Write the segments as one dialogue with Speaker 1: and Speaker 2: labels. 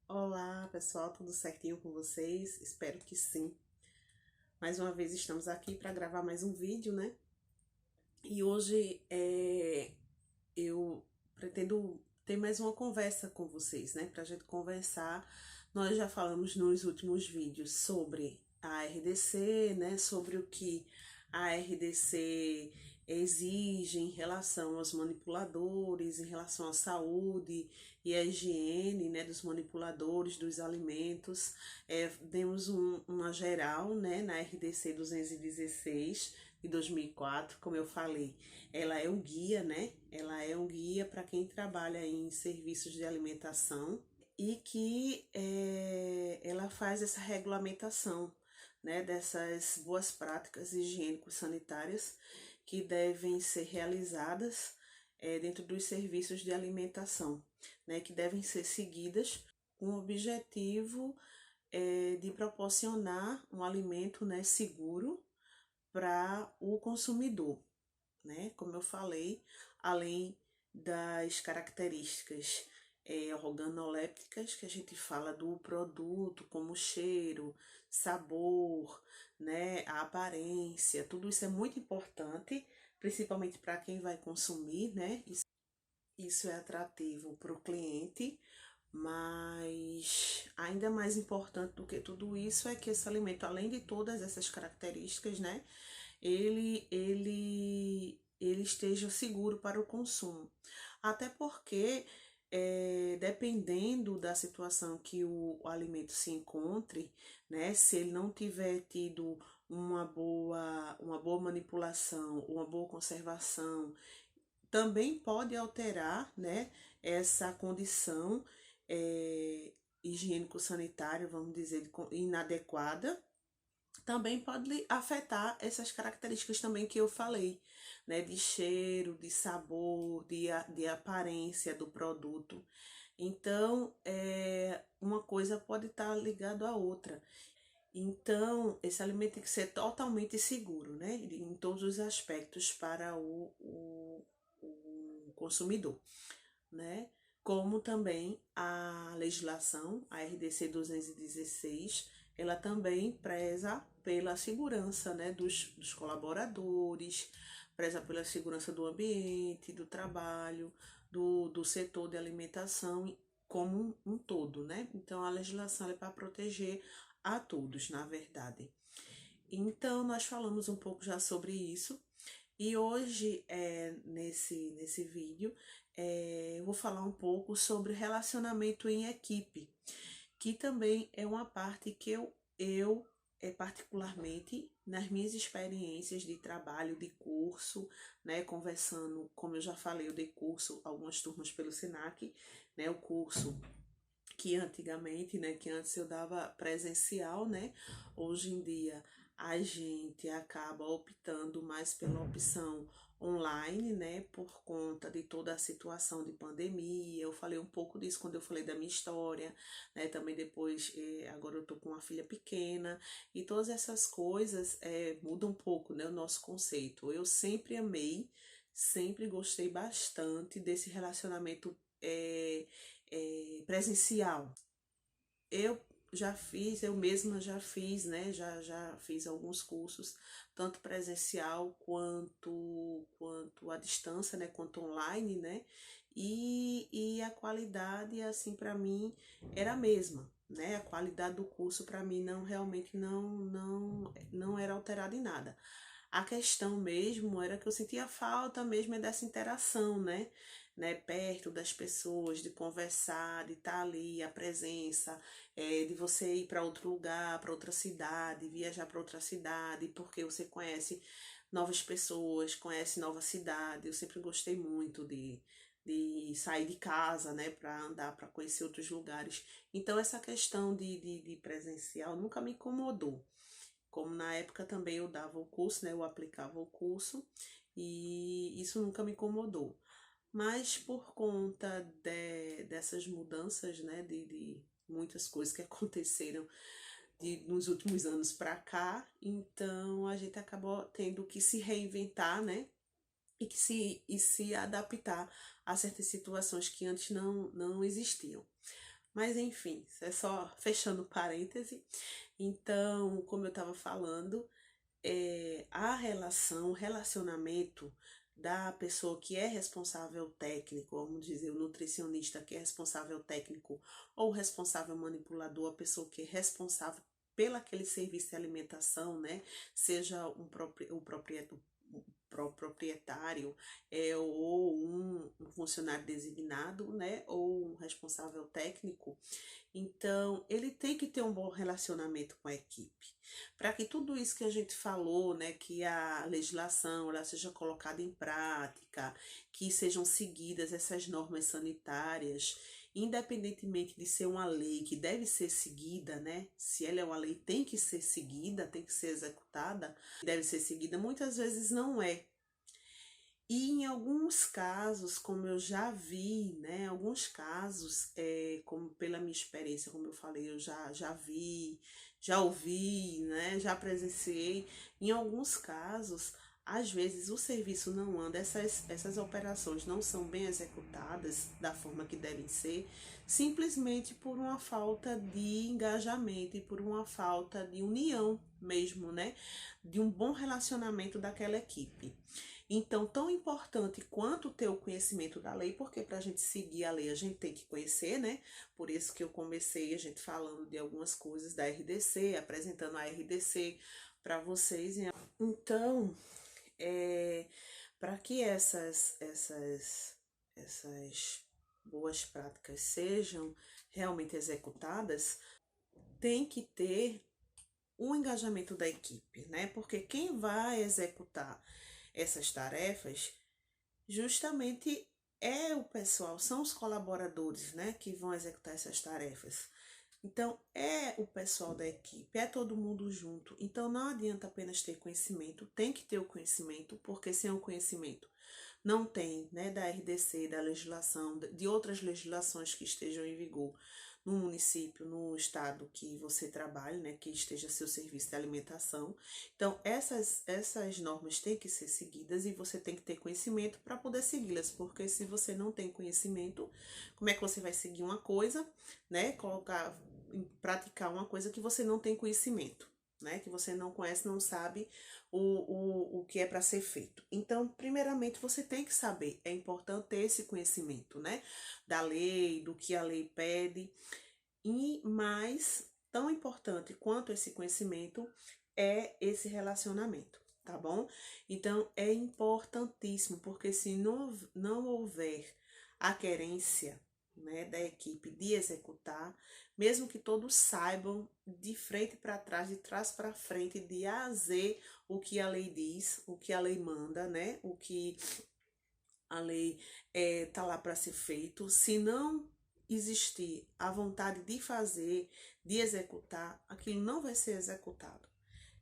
Speaker 1: Olá pessoal, tudo certinho com vocês? Espero que sim. Mais uma vez estamos aqui para gravar mais um vídeo, né? E hoje eu pretendo ter mais uma conversa com vocês, né? Pra gente conversar. Nós já falamos nos últimos vídeos sobre a RDC, né? Sobre o que a RDC exige em relação aos manipuladores, em relação à saúde e à higiene, né? Dos manipuladores, dos alimentos. Demos uma geral, né? Na RDC 216 de 2004, como eu falei, ela é um guia, né? Ela é um guia para quem trabalha em serviços de alimentação e que ela faz essa regulamentação, né? Dessas boas práticas higiênico-sanitárias que devem ser realizadas dentro dos serviços de alimentação, né? Que devem ser seguidas com o objetivo de proporcionar um alimento, né, seguro para o consumidor, né? Como eu falei, além das características organolépticas que a gente fala do produto, como cheiro, sabor, né? A aparência, tudo isso é muito importante, principalmente para quem vai consumir, né? Isso é atrativo para o cliente, mas ainda mais importante do que tudo isso é que esse alimento, além de todas essas características, né, ele esteja seguro para o consumo. Até porque, dependendo da situação que o alimento se encontre, né, se ele não tiver tido uma boa manipulação, uma boa conservação, também pode alterar, né, essa condição higiênico-sanitária, vamos dizer, inadequada. Também pode afetar essas características também que eu falei, né, de cheiro, de sabor, de aparência do produto. Então, uma coisa pode estar ligada à outra. Então, esse alimento tem que ser totalmente seguro, né, em todos os aspectos para o consumidor, né? Como também a legislação, a RDC 216, ela também preza pela segurança, né, dos colaboradores, preza pela segurança do ambiente, do trabalho, do setor de alimentação como um todo, né? Então a legislação é para proteger a todos, na verdade. Então nós falamos um pouco já sobre isso. E hoje, nesse vídeo, eu vou falar um pouco sobre relacionamento em equipe, que também é uma parte que particularmente, nas minhas experiências de trabalho, de curso, né, conversando, como eu já falei, eu dei curso, algumas turmas pelo SENAC, né, o curso que antigamente, né, que antes eu dava presencial, né, hoje em dia a gente acaba optando mais pela opção online, né, por conta de toda a situação de pandemia. Eu falei um pouco disso quando eu falei da minha história, né, também depois, agora eu tô com uma filha pequena, e todas essas coisas mudam um pouco, né, o nosso conceito. Eu sempre amei, sempre gostei bastante desse relacionamento presencial. Eu eu mesma já fiz, né? Já fiz alguns cursos, tanto presencial quanto à distância, né? Quanto online, né? E a qualidade, assim, para mim era a mesma, né? A qualidade do curso para mim realmente não era alterada em nada. A questão mesmo era que eu sentia falta mesmo dessa interação, né, perto das pessoas, de conversar, de estar ali, a presença, de você ir para outro lugar, para outra cidade, viajar para outra cidade, porque você conhece novas pessoas, conhece nova cidade. Eu sempre gostei muito de sair de casa, né, para andar, para conhecer outros lugares. Então, essa questão de presencial nunca me incomodou. Como na época também eu dava o curso, né, eu aplicava o curso e isso nunca me incomodou. Mas por conta dessas mudanças, né, de muitas coisas que aconteceram nos últimos anos para cá, então a gente acabou tendo que se reinventar, né, e se adaptar a certas situações que antes não existiam. Mas enfim, isso é só fechando parêntese. Então, como eu estava falando, o relacionamento da pessoa que é responsável técnico, vamos dizer, o nutricionista que é responsável técnico, ou o responsável manipulador, a pessoa que é responsável pelo aquele serviço de alimentação, né? Seja o proprietário, ou um funcionário designado, né? Ou um responsável técnico. Então, ele tem que ter um bom relacionamento com a equipe, para que tudo isso que a gente falou, né, que a legislação ela seja colocada em prática, que sejam seguidas essas normas sanitárias, independentemente de ser uma lei que deve ser seguida, né? Se ela é uma lei, tem que ser seguida, tem que ser executada, deve ser seguida, muitas vezes não é. E em alguns casos, como eu já vi, né, alguns casos, como pela minha experiência, como eu falei, eu já vi, já ouvi, né, já presenciei, em alguns casos, às vezes o serviço não anda, essas operações não são bem executadas da forma que devem ser, simplesmente por uma falta de engajamento e por uma falta de união mesmo, né, de um bom relacionamento daquela equipe. Então, tão importante quanto ter o conhecimento da lei, porque para a gente seguir a lei a gente tem que conhecer, né? Por isso que eu comecei a gente falando de algumas coisas da RDC, apresentando a RDC para vocês. Então, para que essas boas práticas sejam realmente executadas, tem que ter o engajamento da equipe, né? Porque quem vai executar essas tarefas justamente é o pessoal, são os colaboradores, né, que vão executar essas tarefas. Então, é o pessoal da equipe, é todo mundo junto. Então, não adianta apenas ter conhecimento, tem que ter o conhecimento, porque sem o conhecimento não tem, né, da RDC, da legislação, de outras legislações que estejam em vigor no município, no estado que você trabalha, né, que esteja seu serviço de alimentação. Então, essas normas têm que ser seguidas e você tem que ter conhecimento para poder segui-las, porque se você não tem conhecimento, como é que você vai seguir uma coisa, né, praticar uma coisa que você não tem conhecimento, né, que você não conhece, não sabe o que é para ser feito. Então, primeiramente, você tem que saber, é importante ter esse conhecimento, né, da lei, do que a lei pede, e mais, tão importante quanto esse conhecimento é esse relacionamento, tá bom? Então, é importantíssimo, porque se não houver a querência, né, da equipe de executar, mesmo que todos saibam de frente para trás, de trás para frente, de A a Z, o que a lei diz, o que a lei manda, né, o que a lei tá lá para ser feito, se não existir a vontade de fazer, de executar, aquilo não vai ser executado.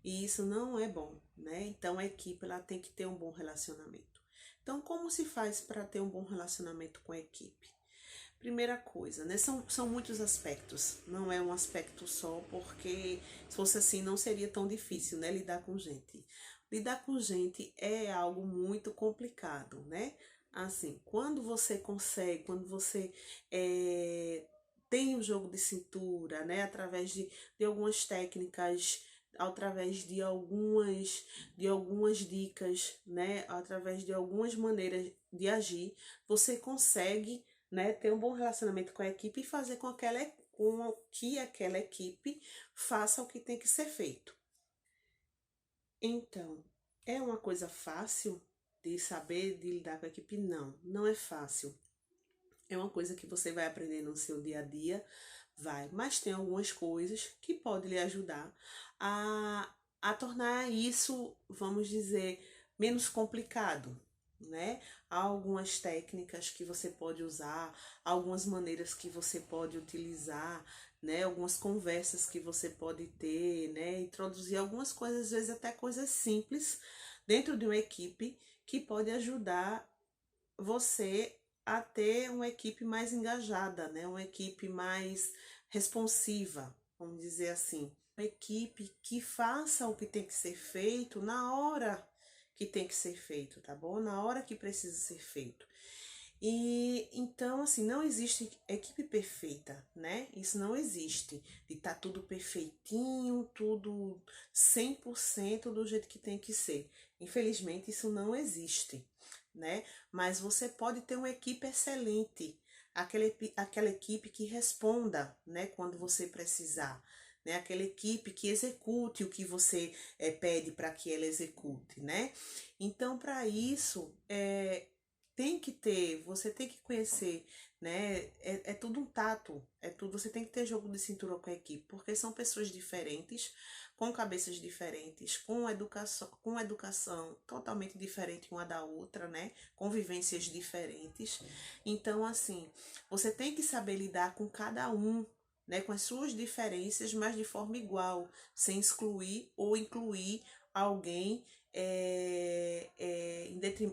Speaker 1: E isso não é bom, né? Então a equipe ela tem que ter um bom relacionamento. Então, como se faz para ter um bom relacionamento com a equipe? Primeira coisa, né? São muitos aspectos, não é um aspecto só, porque se fosse assim não seria tão difícil, né? Lidar com gente. Lidar com gente é algo muito complicado, né? Assim, quando você consegue, quando você tem o jogo de cintura, né? Através de algumas técnicas, através de algumas dicas, né? Através de algumas maneiras de agir, você consegue, né, ter um bom relacionamento com a equipe e fazer com que aquela equipe faça o que tem que ser feito. Então, é uma coisa fácil de saber de lidar com a equipe? Não, não é fácil. É uma coisa que você vai aprender no seu dia a dia, vai, mas tem algumas coisas que podem lhe ajudar a tornar isso, vamos dizer, menos complicado, né? Há algumas técnicas que você pode usar, algumas maneiras que você pode utilizar, né? Algumas conversas que você pode ter, né? Introduzir algumas coisas, às vezes até coisas simples, dentro de uma equipe que pode ajudar você a ter uma equipe mais engajada, né? Uma equipe mais responsiva, vamos dizer assim. Uma equipe que faça o que tem que ser feito na hora que tem que ser feito, tá bom? Na hora que precisa ser feito. E então, assim, não existe equipe perfeita, né? Isso não existe. De estar tudo perfeitinho, tudo 100% do jeito que tem que ser. Infelizmente, isso não existe, né? Mas você pode ter uma equipe excelente, aquela equipe que responda, né, quando você precisar. Né, aquela equipe que execute o que você pede para que ela execute, né? Então, para isso, tem que ter, você tem que conhecer, né? É tudo um tato, é tudo, você tem que ter jogo de cintura com a equipe, porque são pessoas diferentes, com cabeças diferentes, com educação totalmente diferente uma da outra, né? Convivências diferentes. Então, assim, você tem que saber lidar com cada um, né, com as suas diferenças, mas de forma igual, sem excluir ou incluir alguém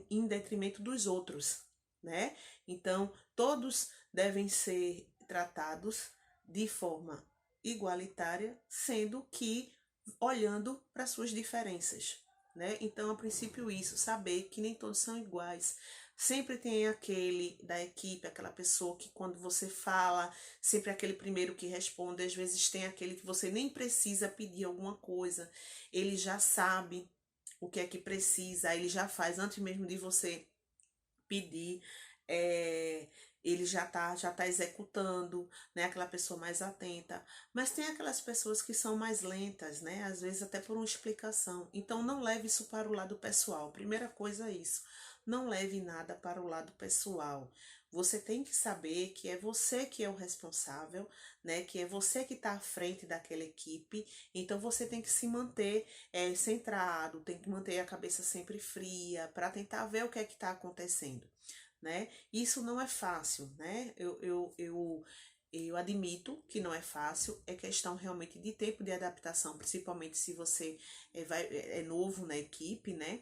Speaker 1: em detrimento dos outros, né? Então, todos devem ser tratados de forma igualitária, sendo que olhando para suas diferenças, né? Então, a princípio, isso, saber que nem todos são iguais. Sempre tem aquele da equipe, aquela pessoa que quando você fala, sempre aquele primeiro que responde, às vezes tem aquele que você nem precisa pedir alguma coisa, ele já sabe o que é que precisa, ele já faz antes mesmo de você pedir, é, ele já tá executando, né? Aquela pessoa mais atenta. Mas tem aquelas pessoas que são mais lentas, né? Às vezes até por uma explicação. Então não leve isso para o lado pessoal. Primeira coisa é isso. Não leve nada para o lado pessoal. Você tem que saber que é você que é o responsável, né? Que é você que está à frente daquela equipe. Então você tem que se manter centrado, tem que manter a cabeça sempre fria para tentar ver o que é que está acontecendo, né? Isso não é fácil, né? Eu admito que não é fácil, é questão realmente de tempo de adaptação, principalmente se você é novo na equipe, né?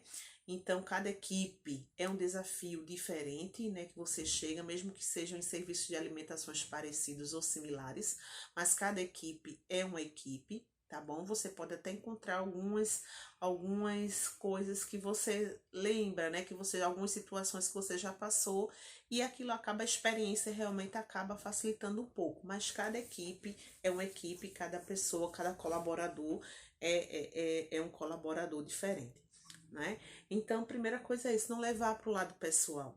Speaker 1: Então, cada equipe é um desafio diferente, né? Que você chega, mesmo que sejam em serviços de alimentações parecidos ou similares, mas cada equipe é uma equipe, tá bom? Você pode até encontrar algumas coisas que você lembra, né? Algumas situações que você já passou e aquilo acaba, a experiência realmente acaba facilitando um pouco. Mas cada equipe é uma equipe, cada pessoa, cada colaborador é um colaborador diferente, né? Então, primeira coisa é isso, não levar para o lado pessoal.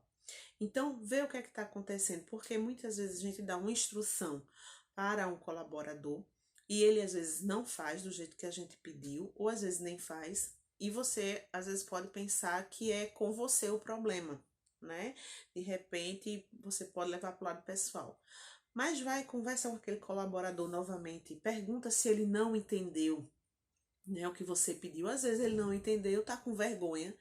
Speaker 1: Então, vê o que é que está acontecendo, porque muitas vezes a gente dá uma instrução para um colaborador e ele às vezes não faz do jeito que a gente pediu, ou às vezes nem faz, e você às vezes pode pensar que é com você o problema, né? De repente você pode levar para o lado pessoal. Mas vai, conversa com aquele colaborador novamente, pergunta se ele não entendeu, né, o que você pediu. Às vezes ele não entendeu, tá com vergonha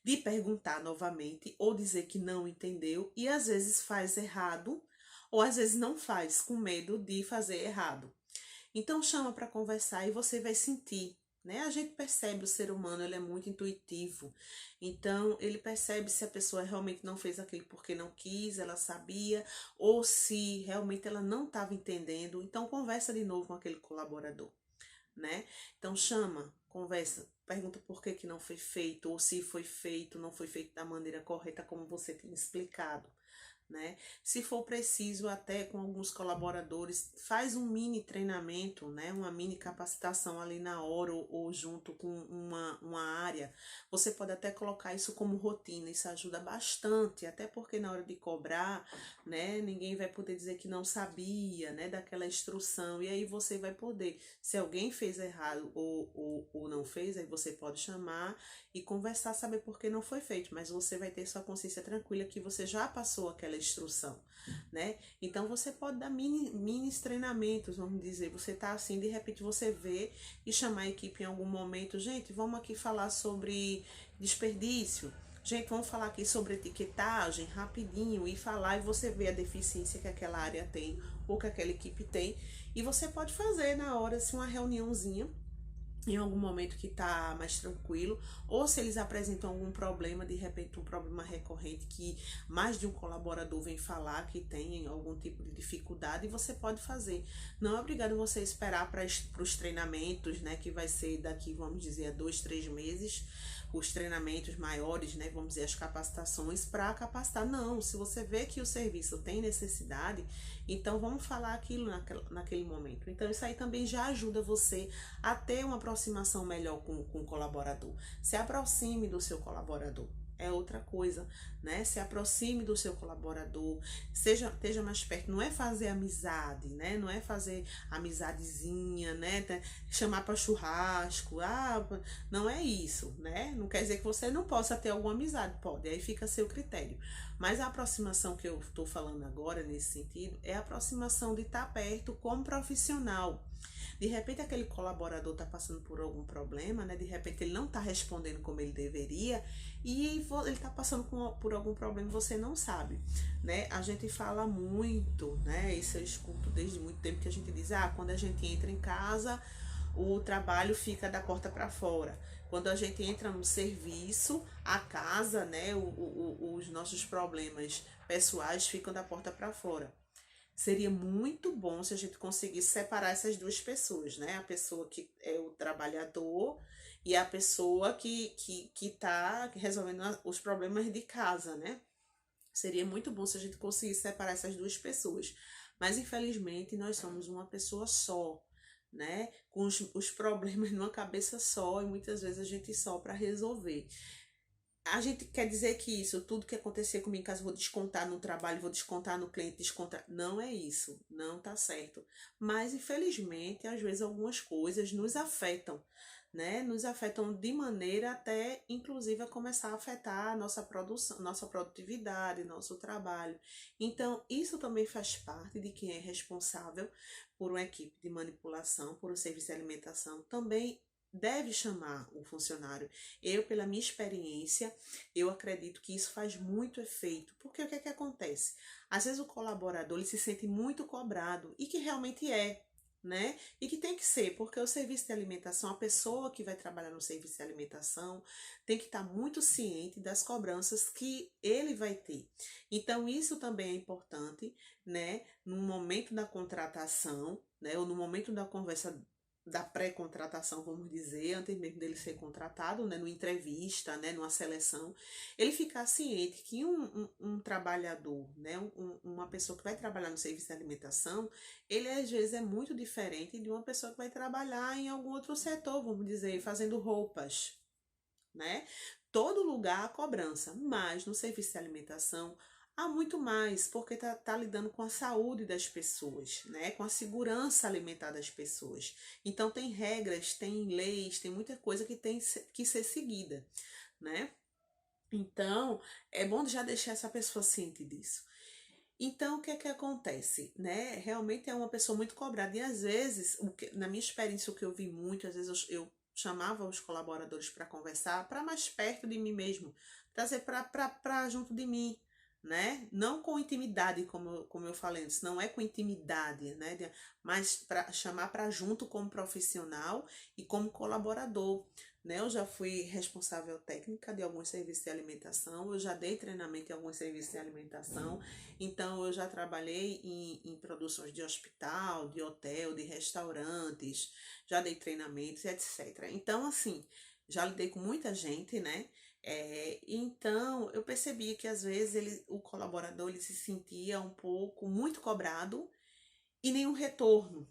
Speaker 1: de perguntar novamente ou dizer que não entendeu e às vezes faz errado ou às vezes não faz com medo de fazer errado. Então chama para conversar e você vai sentir, né? A gente percebe, o ser humano, ele é muito intuitivo. Então ele percebe se a pessoa realmente não fez aquilo porque não quis, ela sabia, ou se realmente ela não estava entendendo. Então conversa de novo com aquele colaborador, né? Então chama, conversa, pergunta por que que não foi feito, ou se foi feito, não foi feito da maneira correta como você tem explicado, né? Se for preciso, até com alguns colaboradores, faz um mini treinamento, né? Uma mini capacitação ali na hora ou junto com uma área. Você pode até colocar isso como rotina, isso ajuda bastante, até porque na hora de cobrar, né? Ninguém vai poder dizer que não sabia, né? Daquela instrução, e aí você vai poder, se alguém fez errado ou não fez, aí você pode chamar e conversar, saber por que não foi feito, mas você vai ter sua consciência tranquila que você já passou aquela instrução, né? Então você pode dar mini treinamentos, vamos dizer, você tá assim, de repente você vê e chamar a equipe em algum momento, gente, vamos aqui falar sobre desperdício, gente, vamos falar aqui sobre etiquetagem, rapidinho, e falar e você vê a deficiência que aquela área tem ou que aquela equipe tem, e você pode fazer na hora, assim, uma reuniãozinha, em algum momento que está mais tranquilo, ou se eles apresentam algum problema, de repente um problema recorrente que mais de um colaborador vem falar que tem algum tipo de dificuldade, você pode fazer. Não é obrigado você esperar para os treinamentos, né, que vai ser daqui, vamos dizer, a 2, 3 meses, os treinamentos maiores, né, vamos dizer, as capacitações para capacitar. Não, se você vê que o serviço tem necessidade, então vamos falar aquilo naquele momento. Então isso aí também já ajuda você a ter uma aproximação melhor com o colaborador. Se aproxime do seu colaborador. É outra coisa, né? Se aproxime do seu colaborador, esteja mais perto. Não é fazer amizade, né? Não é fazer amizadezinha, né? Chamar para churrasco, não é isso, né? Não quer dizer que você não possa ter alguma amizade, pode, aí fica a seu critério. Mas a aproximação que eu estou falando agora, nesse sentido, é a aproximação de estar perto como profissional. De repente aquele colaborador está passando por algum problema, né? De repente ele não está respondendo como ele deveria e ele está passando por algum problema e você não sabe, né? A gente fala muito, né? Isso eu escuto desde muito tempo que a gente diz, quando a gente entra em casa, o trabalho fica da porta para fora. Quando a gente entra no serviço, a casa, né? Os nossos problemas pessoais ficam da porta para fora. Seria muito bom se a gente conseguisse separar essas duas pessoas, né? A pessoa que é o trabalhador e a pessoa que tá resolvendo os problemas de casa, né? Seria muito bom se a gente conseguisse separar essas duas pessoas. Mas, infelizmente, nós somos uma pessoa só, né? Com os problemas numa cabeça só e muitas vezes a gente só para resolver. A gente quer dizer que isso, tudo que acontecer comigo em casa, vou descontar no trabalho, vou descontar no cliente, descontar. Não é isso, não tá certo. Mas, infelizmente, às vezes algumas coisas nos afetam, né? Nos afetam de maneira até, inclusive, a começar a afetar a nossa produção, nossa produtividade, nosso trabalho. Então, isso também faz parte de quem é responsável por uma equipe de manipulação, por um serviço de alimentação, também deve chamar o funcionário. Eu, pela minha experiência, eu acredito que isso faz muito efeito, porque o que é que acontece? Às vezes o colaborador ele se sente muito cobrado, e que realmente é, né? E que tem que ser, porque o serviço de alimentação, a pessoa que vai trabalhar no serviço de alimentação tem que estar muito ciente das cobranças que ele vai ter. Então, isso também é importante, né? No momento da contratação, né? Ou no momento da conversa da pré-contratação, vamos dizer, antes mesmo dele ser contratado, né, numa entrevista, né, numa seleção, ele ficar ciente que um trabalhador, né, uma pessoa que vai trabalhar no serviço de alimentação, ele às vezes é muito diferente de uma pessoa que vai trabalhar em algum outro setor, vamos dizer, fazendo roupas, né? Todo lugar há cobrança, mas no serviço de alimentação há muito mais, porque tá lidando com a saúde das pessoas, né? Com a segurança alimentar das pessoas. Então tem regras, tem leis, tem muita coisa que tem que ser seguida, né? Então é bom já deixar essa pessoa ciente disso. Então, o que é que acontece, né? Realmente é uma pessoa muito cobrada e às vezes, na minha experiência, o que eu vi muito, às vezes eu chamava os colaboradores para conversar, para mais perto de mim mesmo, trazer para junto de mim, né? Não com intimidade, como eu falei antes, não é com intimidade, né? Mas para chamar para junto como profissional e como colaborador, né? Eu já fui responsável técnica de alguns serviços de alimentação, eu já dei treinamento em alguns serviços de alimentação, então eu já trabalhei em produções de hospital, de hotel, de restaurantes, já dei treinamentos, etc. Então, assim, já lidei com muita gente, né? Então eu percebi que às vezes o colaborador ele se sentia um pouco muito cobrado e nenhum retorno.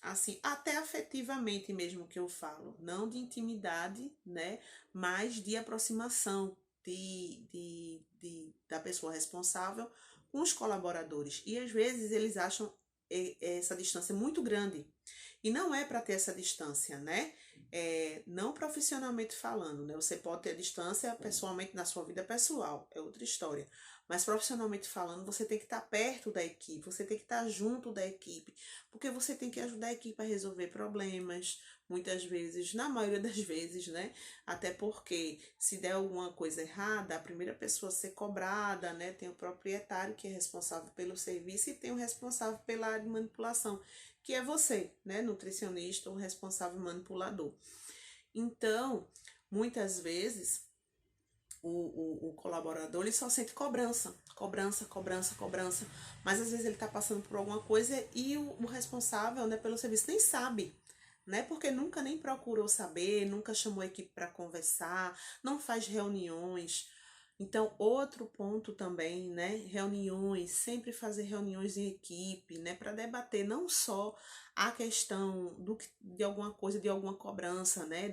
Speaker 1: Assim, até afetivamente mesmo que eu falo, não de intimidade, né? Mas de aproximação da pessoa responsável com os colaboradores. E às vezes eles acham essa distância muito grande. E não é para ter essa distância, né? Não profissionalmente falando, né? Você pode ter distância pessoalmente na sua vida pessoal, é outra história. Mas profissionalmente falando, você tem que estar perto da equipe, você tem que estar junto da equipe, porque você tem que ajudar a equipe a resolver problemas, muitas vezes, na maioria das vezes, né? Até porque se der alguma coisa errada, a primeira pessoa a ser cobrada, né? Tem o proprietário que é responsável pelo serviço e tem o responsável pela área de manipulação, que é você, né? Nutricionista ou responsável manipulador. colaborador. Então, muitas vezes, o colaborador ele só sente cobrança, mas às vezes ele está passando por alguma coisa e o responsável, né, pelo serviço nem sabe, né, porque nunca nem procurou saber, nunca chamou a equipe para conversar, não faz reuniões. Então, outro ponto também, né, reuniões, sempre fazer reuniões em equipe, né, para debater não só a questão de alguma coisa, de alguma cobrança, né,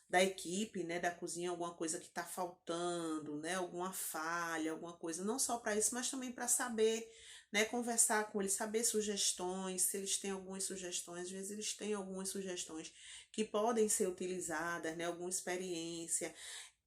Speaker 1: da equipe, né, da cozinha, alguma coisa que está faltando, né, alguma falha, alguma coisa, não só para isso, mas também para saber, né, conversar com eles, saber sugestões, se eles têm algumas sugestões, às vezes eles têm algumas sugestões que podem ser utilizadas, né, alguma experiência.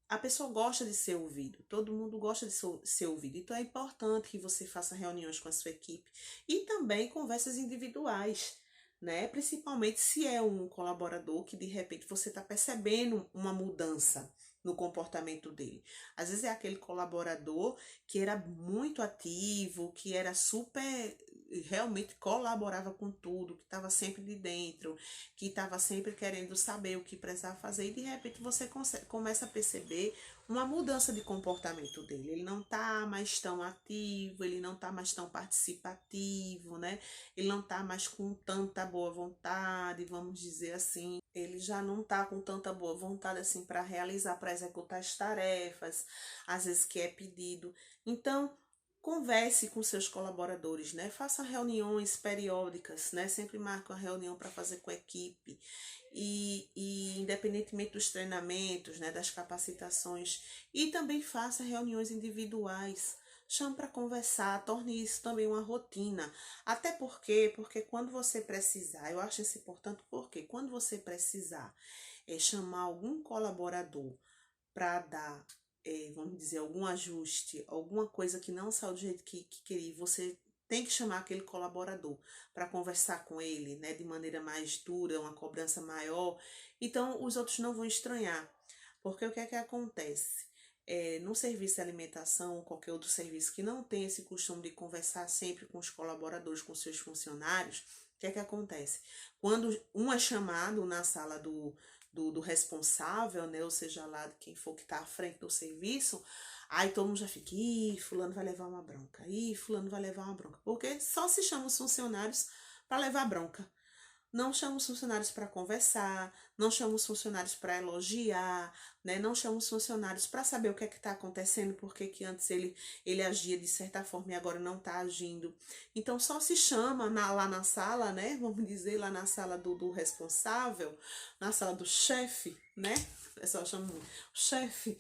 Speaker 1: A pessoa gosta de ser ouvido, todo mundo gosta de ser ouvido, então é importante que você faça reuniões com a sua equipe e também conversas individuais, né? Principalmente se é um colaborador que de repente você está percebendo uma mudança no comportamento dele. Às vezes é aquele colaborador que era muito ativo, que era super, realmente colaborava com tudo, que estava sempre de dentro, que estava sempre querendo saber o que precisava fazer e de repente você começa a perceber uma mudança de comportamento dele. Ele não está mais tão ativo, ele não está mais tão participativo, né? Ele não está mais com tanta boa vontade, vamos dizer assim. Ele já não está com tanta boa vontade assim para realizar, para executar as tarefas, às vezes que é pedido. Então, converse com seus colaboradores, né? Faça reuniões periódicas, né? Sempre marque uma reunião para fazer com a equipe. E independentemente dos treinamentos, né? Das capacitações. E também faça reuniões individuais. Chame para conversar, torne isso também uma rotina. Até porque quando você precisar, eu acho isso importante porque quando você precisar chamar algum colaborador para dar, vamos dizer, algum ajuste, alguma coisa que não saiu do jeito que queria, você tem que chamar aquele colaborador para conversar com ele, né, de maneira mais dura, uma cobrança maior. Então, os outros não vão estranhar, porque o que é que acontece? No serviço de alimentação ou qualquer outro serviço que não tem esse costume de conversar sempre com os colaboradores, com seus funcionários, o que é que acontece? Quando um é chamado na sala do responsável, né, ou seja lá de quem for que está à frente do serviço, aí todo mundo já fica, ih, fulano vai levar uma bronca, ih, fulano vai levar uma bronca, porque só se chama os funcionários para levar bronca. Não chama os funcionários para conversar, não chama os funcionários para elogiar, né? Não chama os funcionários para saber o que é que está acontecendo, porque que antes ele agia de certa forma e agora não está agindo. Então só se chama lá na sala, né? Vamos dizer, lá na sala do responsável, na sala do chefe, né? O pessoal chama o chefe.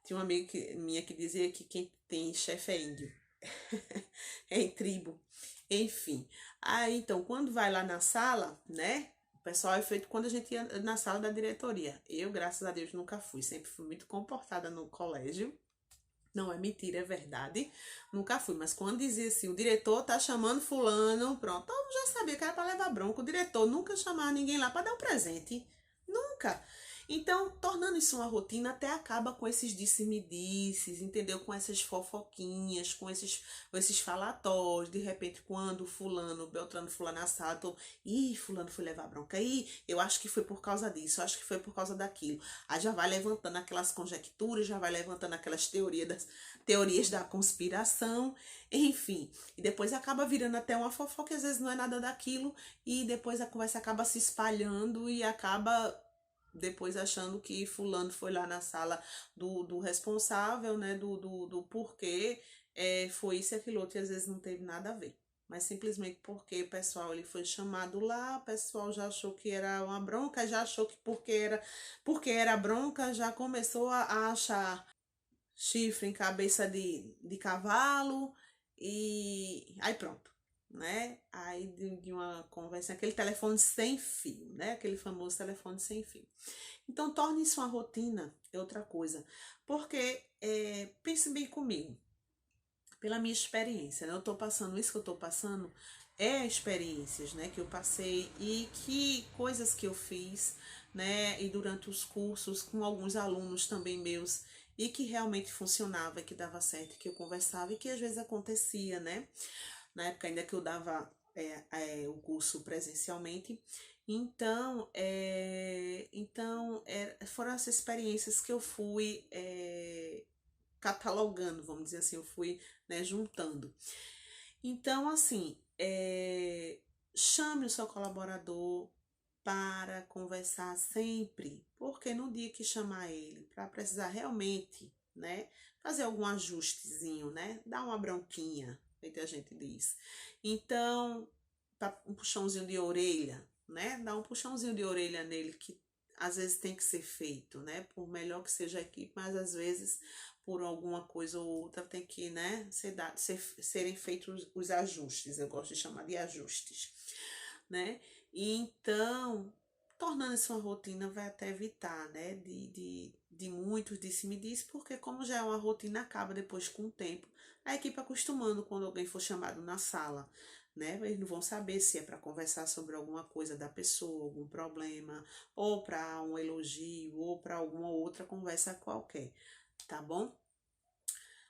Speaker 1: Tinha uma amiga minha que dizia que quem tem chefe é índio. É em tribo. Enfim. Aí, então, quando vai lá na sala, né? O pessoal é feito quando a gente ia na sala da diretoria. Eu, graças a Deus, nunca fui. Sempre fui muito comportada no colégio. Não é mentira, é verdade. Nunca fui. Mas quando dizia assim, o diretor tá chamando fulano, pronto. Eu já sabia que era para levar bronca. O diretor nunca chamava ninguém lá para dar um presente. Nunca. Então, tornando isso uma rotina, até acaba com esses disse-me-disses, entendeu? Com essas fofoquinhas, com esses falatórios. De repente, quando fulano, Beltrano, fulano assado, ih, fulano foi levar bronca. Ih, eu acho que foi por causa disso, eu acho que foi por causa daquilo. Aí já vai levantando aquelas conjecturas, já vai levantando aquelas teorias da conspiração, enfim. E depois acaba virando até uma fofoca, que às vezes não é nada daquilo, e depois a conversa acaba se espalhando e acaba depois achando que fulano foi lá na sala do responsável, né, do porquê foi isso e aquilo outro, e às vezes não teve nada a ver. Mas simplesmente porque o pessoal ele foi chamado lá, o pessoal já achou que era uma bronca, já achou que porque era bronca, já começou a achar chifre em cabeça de cavalo, e aí pronto, né? Aí de uma conversa, aquele telefone sem fio, né? Aquele famoso telefone sem fio. Então, torne isso uma rotina, é outra coisa. Porque, pense bem comigo, pela minha experiência, né? Eu tô passando, isso que eu tô passando é experiências, né? Que eu passei e que coisas que eu fiz, né? E durante os cursos com alguns alunos também meus e que realmente funcionava, que dava certo, que eu conversava e que às vezes acontecia, né? Na época ainda que eu dava o curso presencialmente. Então, foram essas experiências que eu fui catalogando, vamos dizer assim, eu fui, né, juntando. Então, assim, chame o seu colaborador para conversar sempre, porque no dia que chamar ele para precisar realmente, né, fazer algum ajustezinho, né, dar uma bronquinha, feito a gente diz. Então, um puxãozinho de orelha, né, dar um puxãozinho de orelha nele que às vezes tem que ser feito, né, por melhor que seja a equipe, mas às vezes por alguma coisa ou outra tem que, né, serem feitos os ajustes, eu gosto de chamar de ajustes, né? E então, tornando isso uma rotina, vai até evitar, né, de muitos disse-me-disse, porque como já é uma rotina, acaba depois com o tempo, a equipe acostumando quando alguém for chamado na sala, né? Eles não vão saber se é para conversar sobre alguma coisa da pessoa, algum problema, ou para um elogio, ou para alguma outra conversa qualquer, tá bom?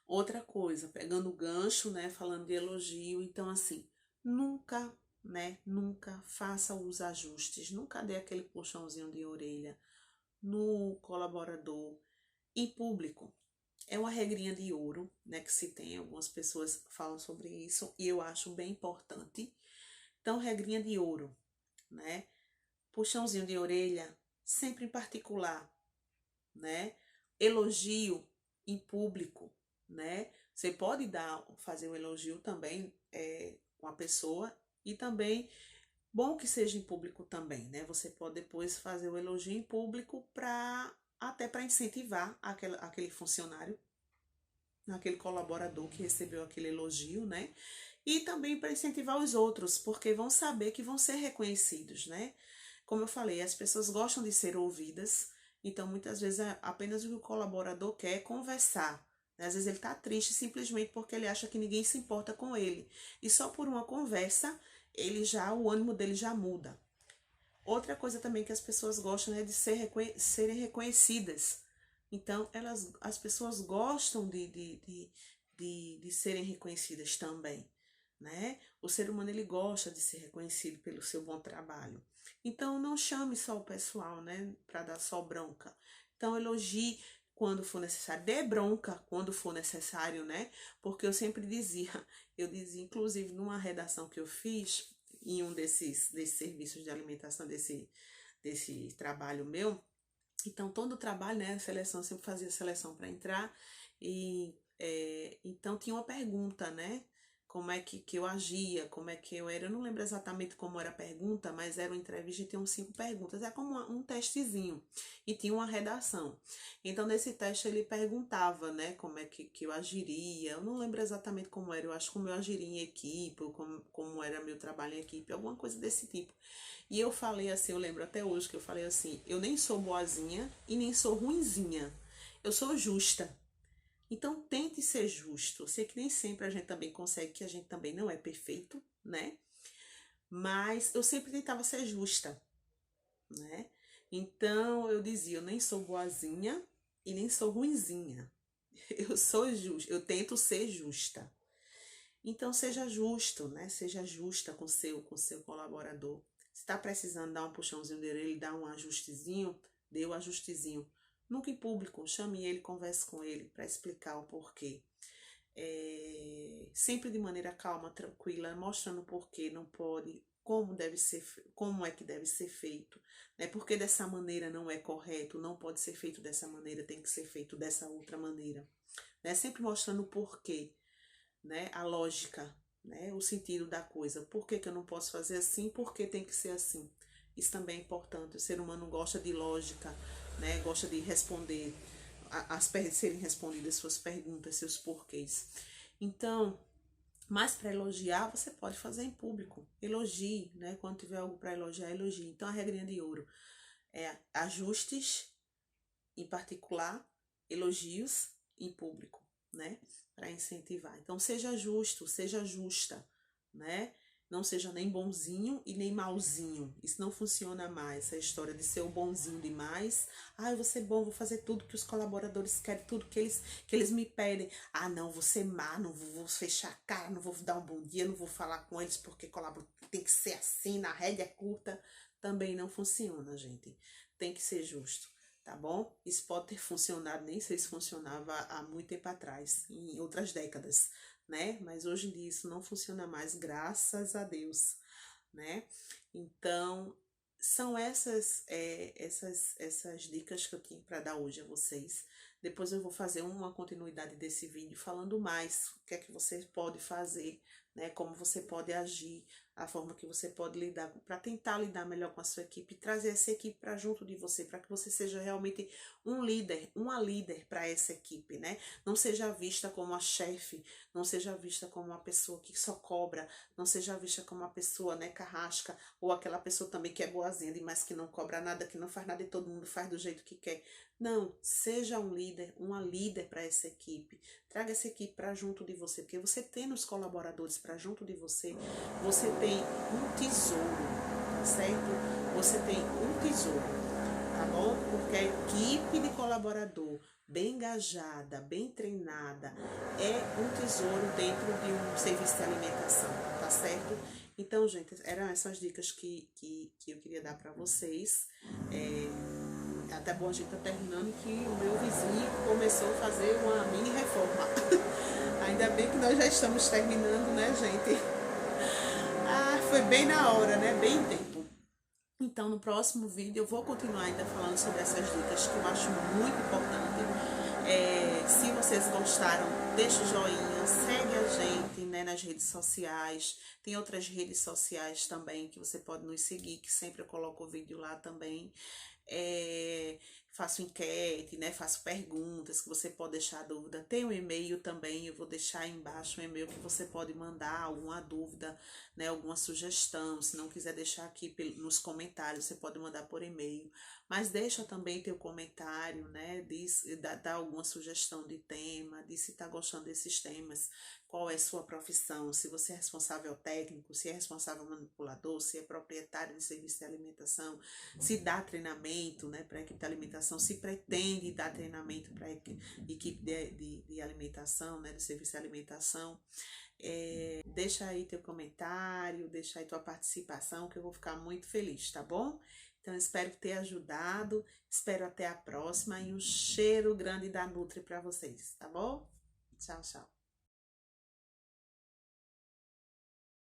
Speaker 1: Outra coisa, pegando o gancho, né, falando de elogio, então assim, nunca, né, nunca faça os ajustes, nunca dê aquele puxãozinho de orelha no colaborador em público. É uma regrinha de ouro, né, que se tem, algumas pessoas falam sobre isso e eu acho bem importante. Então, regrinha de ouro, né? Puxãozinho de orelha, sempre em particular, né? Elogio em público, né? Você pode fazer um elogio também com a pessoa e também bom que seja em público também, né? Você pode depois fazer o elogio em público até para incentivar aquele funcionário, aquele colaborador que recebeu aquele elogio, né? E também para incentivar os outros, porque vão saber que vão ser reconhecidos, né? Como eu falei, as pessoas gostam de ser ouvidas, então muitas vezes apenas o que o colaborador quer é conversar. Né? Às vezes ele está triste simplesmente porque ele acha que ninguém se importa com ele. E só por uma conversa, o ânimo dele já muda. Outra coisa também que as pessoas gostam é de serem reconhecidas. Então, as pessoas gostam de serem reconhecidas também, né? O ser humano, ele gosta de ser reconhecido pelo seu bom trabalho. Então, não chame só o pessoal, né, para dar só bronca. Então, elogie quando for necessário, dê bronca quando for necessário, né? Porque eu dizia, inclusive, numa redação que eu fiz, em um desses serviços de alimentação, desse trabalho meu. Então, todo o trabalho, né, a seleção, eu sempre fazia seleção para entrar, e então tinha uma pergunta, né, como é que eu agia, como é que eu era, eu não lembro exatamente como era a pergunta, mas era uma entrevista e tinha uns 5 perguntas, é como um testezinho, e tinha uma redação. Então, nesse teste ele perguntava, né, como é que eu agiria, eu não lembro exatamente como era, eu acho como eu agiria em equipe, ou como era meu trabalho em equipe, alguma coisa desse tipo. E eu falei assim, eu lembro até hoje que eu falei assim, eu nem sou boazinha e nem sou ruinzinha. Eu sou justa. Então tente ser justo. Eu sei que nem sempre a gente também consegue, que a gente também não é perfeito, né? Mas eu sempre tentava ser justa, né? Então eu dizia, eu nem sou boazinha e nem sou ruinzinha. Eu sou justa, eu tento ser justa. Então seja justo, né? Seja justa com seu colaborador. Se está precisando dar um puxãozinho dele, ele dá um ajustezinho, dê o ajustezinho. Nunca em público, chame ele, converse com ele para explicar o porquê. Sempre de maneira calma, tranquila, mostrando o porquê não pode, como é que deve ser feito, né? Porque dessa maneira não é correto, não pode ser feito dessa maneira, tem que ser feito dessa outra maneira, né? Sempre mostrando o porquê, né? A lógica, né? O sentido da coisa. Por que eu não posso fazer assim? Por que tem que ser assim? Isso também é importante. O ser humano gosta de lógica, né? Gosta de responder, serem respondidas suas perguntas, seus porquês. Então, mas para elogiar, você pode fazer em público. Elogie, né? Quando tiver algo para elogiar, elogie. Então, a regrinha de ouro é ajustes em particular, elogios em público, né? Para incentivar. Então, seja justo, seja justa, né? Não seja nem bonzinho e nem malzinho. Isso não funciona mais, essa história de ser o bonzinho demais. Ah, eu vou ser bom, vou fazer tudo que os colaboradores querem, tudo que eles me pedem. Ah, não, vou ser má, não vou fechar a cara, não vou dar um bom dia, não vou falar com eles porque colaborador tem que ser assim, na rédea é curta. Também não funciona, gente. Tem que ser justo, tá bom? Isso pode ter funcionado, nem sei se funcionava há muito tempo atrás, em outras décadas, né? Mas hoje em dia isso não funciona mais, graças a Deus, né? Então, são essas dicas que eu tinha para dar hoje a vocês. Depois eu vou fazer uma continuidade desse vídeo falando mais o que é que você pode fazer, né? Como você pode agir, a forma que você pode lidar, para tentar lidar melhor com a sua equipe, trazer essa equipe para junto de você, para que você seja realmente um líder, uma líder para essa equipe, né? Não seja vista como a chefe, não seja vista como uma pessoa que só cobra, não seja vista como uma pessoa, né, carrasca, ou aquela pessoa também que é boazinha, mas que não cobra nada, que não faz nada e todo mundo faz do jeito que quer. Não, seja um líder, uma líder para essa equipe. Traga essa equipe para junto de você, porque você tendo os colaboradores para junto de você, você tem um tesouro, certo? Você tem um tesouro, tá bom? Porque a equipe de colaborador bem engajada, bem treinada, é um tesouro dentro de um serviço de alimentação, tá certo? Então, gente, eram essas dicas que eu queria dar para vocês. Até bom a gente tá terminando que o meu vizinho começou a fazer uma mini reforma. Ainda bem que nós já estamos terminando, né, gente? Ah, foi bem na hora, né? Bem em tempo. Então, no próximo vídeo eu vou continuar ainda falando sobre essas dicas que eu acho muito importante. Se vocês gostaram, deixa o joinha, segue a gente, né, nas redes sociais. Tem outras redes sociais também que você pode nos seguir, que sempre eu coloco o vídeo lá também. Faço enquete, né? Faço perguntas que você pode deixar dúvida. Tem um e-mail também, eu vou deixar aí embaixo um e-mail que você pode mandar alguma dúvida, né? Alguma sugestão. Se não quiser deixar aqui nos comentários, você pode mandar por e-mail. Mas deixa também teu comentário, né? Dá alguma sugestão de tema, diz se tá gostando desses temas, qual é a sua profissão, se você é responsável técnico, se é responsável manipulador, se é proprietário de serviço de alimentação, se dá treinamento, né, para a equipe de alimentação, se pretende dar treinamento para a equipe de alimentação, né, do serviço de alimentação. Deixa aí teu comentário, deixa aí tua participação, que eu vou ficar muito feliz, tá bom? Então, espero ter ajudado, espero até a próxima e um cheiro grande da Nutri para vocês, tá bom? Tchau, tchau.